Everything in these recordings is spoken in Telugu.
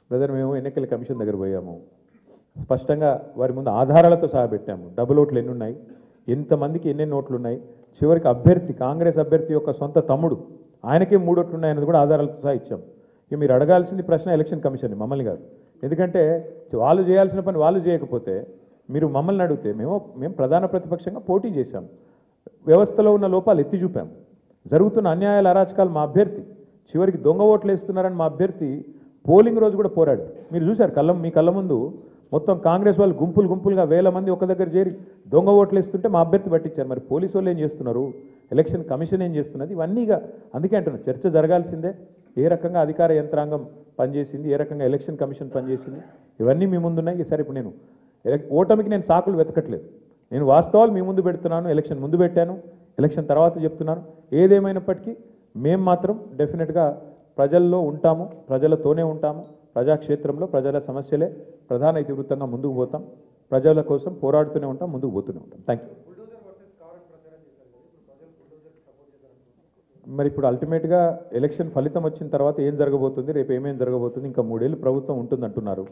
బ్రదర్ మేము ఎన్నికల కమిషన్ దగ్గర పోయాము, స్పష్టంగా వారి ముందు ఆధారాలతో సహా పెట్టాము. డబుల్ ఓట్లు ఎన్ని ఉన్నాయి, ఎంతమందికి ఎన్నెన్ని ఓట్లు ఉన్నాయి, చివరికి అభ్యర్థి కాంగ్రెస్ అభ్యర్థి యొక్క సొంత తమ్ముడు ఆయనకే 3 ఓట్లు ఉన్నాయన్నది కూడా ఆధారాలతో సహా ఇచ్చాం. ఇక మీరు అడగాల్సింది ప్రశ్న ఎలక్షన్ కమిషన్ మమ్మల్ని కాదు. ఎందుకంటే వాళ్ళు చేయాల్సిన పని వాళ్ళు చేయకపోతే మీరు మమ్మల్ని అడిగితే మేము ప్రధాన ప్రతిపక్షంగా పోటీ చేశాం, వ్యవస్థలో ఉన్న లోపాలు ఎత్తి చూపాం, జరుగుతున్న అన్యాయాల అరాచకాలు మా అభ్యర్థి, చివరికి దొంగ ఓట్లు వేస్తున్నారని మా అభ్యర్థి పోలింగ్ రోజు కూడా పోరాడు. మీరు చూశారు మీ కళ్ళ ముందు మొత్తం కాంగ్రెస్ వాళ్ళు గుంపులుగా వేల మంది ఒక దగ్గర చేరి దొంగ ఓట్లు వేస్తుంటే మా అభ్యర్థి పట్టించారు. మరి పోలీసు వాళ్ళు ఏం చేస్తున్నారు, ఎలక్షన్ కమిషన్ ఏం చేస్తున్నది, ఇవన్నీగా అందుకే అంటున్నాను చర్చ జరగాల్సిందే. ఏ రకంగా అధికార యంత్రాంగం పనిచేసింది, ఏ రకంగా ఎలక్షన్ కమిషన్ పనిచేసింది, ఇవన్నీ మీ ముందున్నాయి. సరే ఇప్పుడు నేను ఓటమికి నేను సాకులు వెతకట్లేదు, నేను వాస్తవాలు మీ ముందు పెడుతున్నాను. ఎలక్షన్ ముందు పెట్టాను, ఎలక్షన్ తర్వాత చెప్తున్నాను. ఏదేమైనప్పటికీ మేము మాత్రం డెఫినెట్గా ప్రజల్లో ఉంటాము, ప్రజలతోనే ఉంటాము. ప్రజాక్షేత్రంలో ప్రజల సమస్యలే ప్రధాన ఇతివృత్తంగా ముందుకు పోతాం, ప్రజల కోసం పోరాడుతూనే ఉంటాం, ముందుకు పోతూనే ఉంటాం. Thank you. మరి ఇప్పుడు అల్టిమేట్గా ఎలక్షన్ ఫలితం వచ్చిన తర్వాత ఏం జరగబోతుంది, రేపు ఏమేం జరగబోతుంది, ఇంకా 3 ఏళ్ళు ప్రభుత్వం ఉంటుంది అంటున్నారు.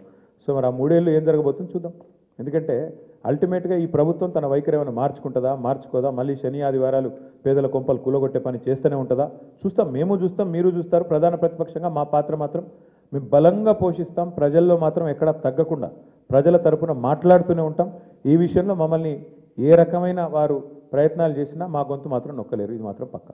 సో మరి ఆ 3 ఏళ్ళు ఏం జరగబోతుంది చూద్దాం. ఎందుకంటే అల్టిమేట్గా ఈ ప్రభుత్వం తన వైఖరి ఏమైనా మార్చుకుంటుందా, మార్చుకోదా, మళ్ళీ శని ఆదివారాలు పేదల కొంపలు కూలగొట్టే పని చేస్తూనే ఉంటుందా చూస్తాం. మేము చూస్తాం, మీరు చూస్తారు. ప్రధాన ప్రతిపక్షంగా మా పాత్ర మాత్రం మేము బలంగా పోషిస్తాం. ప్రజల్లో మాత్రం ఎక్కడా తగ్గకుండా ప్రజల తరపున మాట్లాడుతూనే ఉంటాం. ఈ విషయంలో మమ్మల్ని ఏ రకమైన వారు ప్రయత్నాలు చేసినా మా గొంతు మాత్రం నొక్కలేరు, ఇది మాత్రం పక్కా.